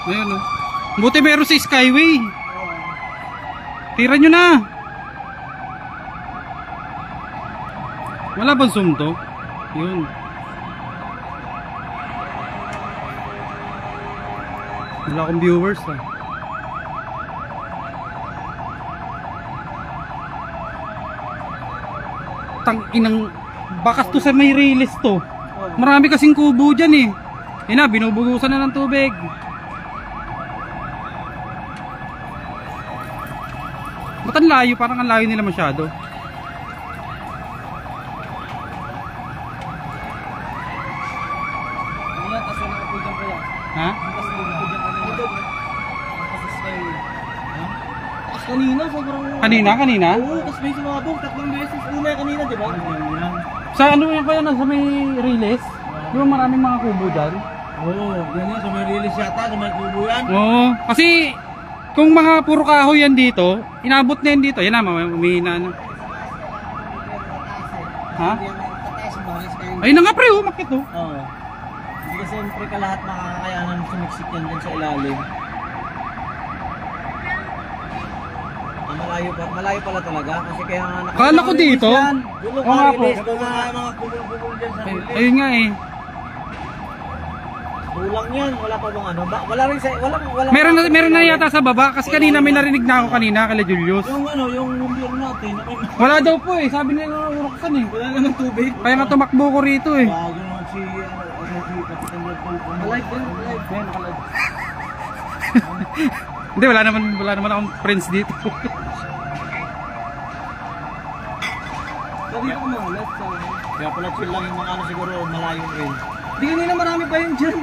Ayun, oh. Buti meron sa Skyway. Tira nyo na. Wala bang zoom to? Yun. Wala akong viewers ah. Inang bakas to sa may release to. Marami kasing kubo dyan eh. Yun na, binubugusan na ng tubig. Ba't ang layo? Parang ang layo nila masyado. Ha? Kanina, sobrang... Kanina? Oo, tapos may sumabog, 3 beses. Una kanina, di ba? Sa ano yung kaya nasa may release? Yung maraming mga kubo dyan? Oo, ganyan, sa may release yata, sa may kubo yan. Oo, kasi kung mga puro kahoy yan dito, inabot na yan dito. Yan na, umihina na. Ha? Ayun na nga pre, umakit oh. Oo. Hindi siyempre ka lahat makakakayanan sumiksik yan dyan sa ilalim. Malayo pala talaga kasi kaya nga kala ko dito. Oo nga po. Mga kubul-kubul dyan sa release. Ayun nga eh. Kulang yan, wala pa bang ano? Wala rin sa Meron na yata sa baba kasi kanina may narinig na ako kanina kay Julius. Yung ano, yung numero natin. Wala daw po eh, sabi nila uroksan eh. Wala naman tubig. Kaya nga tumakbo ko rito eh. Bago naman si Kapitan Rodolfo. Alive yan, nakalive. Hindi, wala naman akong friends dito. Dito ko mahalat sa... Kaya pala chill lang yung mga ano siguro malayo rin. Hindi kanina marami pa yun dyan.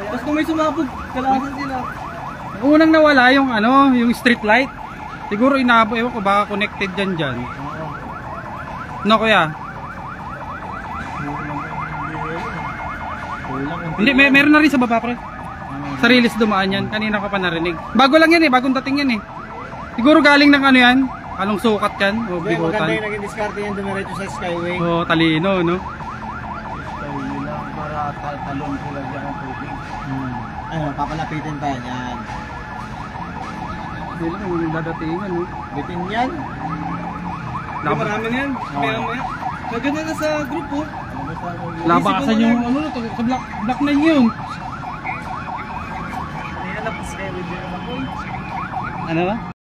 Tapos kung may sumabog, kalasan sila. Unang nawala yung ano, yung street light. Siguro inabo, ewan ko baka connected dyan. No kuya? Hindi, meron na rin sa baba pre. Sa release dumaan yan, kanina ko pa narinig. Bago lang yan eh, bagong dating yan eh. Siguro galing ng ano yan, anong sukat yan o bigutan. Maganda yung naging diskarte yan dumiretso sa Skyway. Oo, talino no. Skyway lang para talon sila dyan ang tubig. Ayun, papalapitin pa yan. Hindi lang, yung dadatingan no. Bitin yan. Marami na yan, maya. Maganda na sa grupo. Labasan yung ano, sa block na yun. Ayan na po Skyway din ako. Ano ba?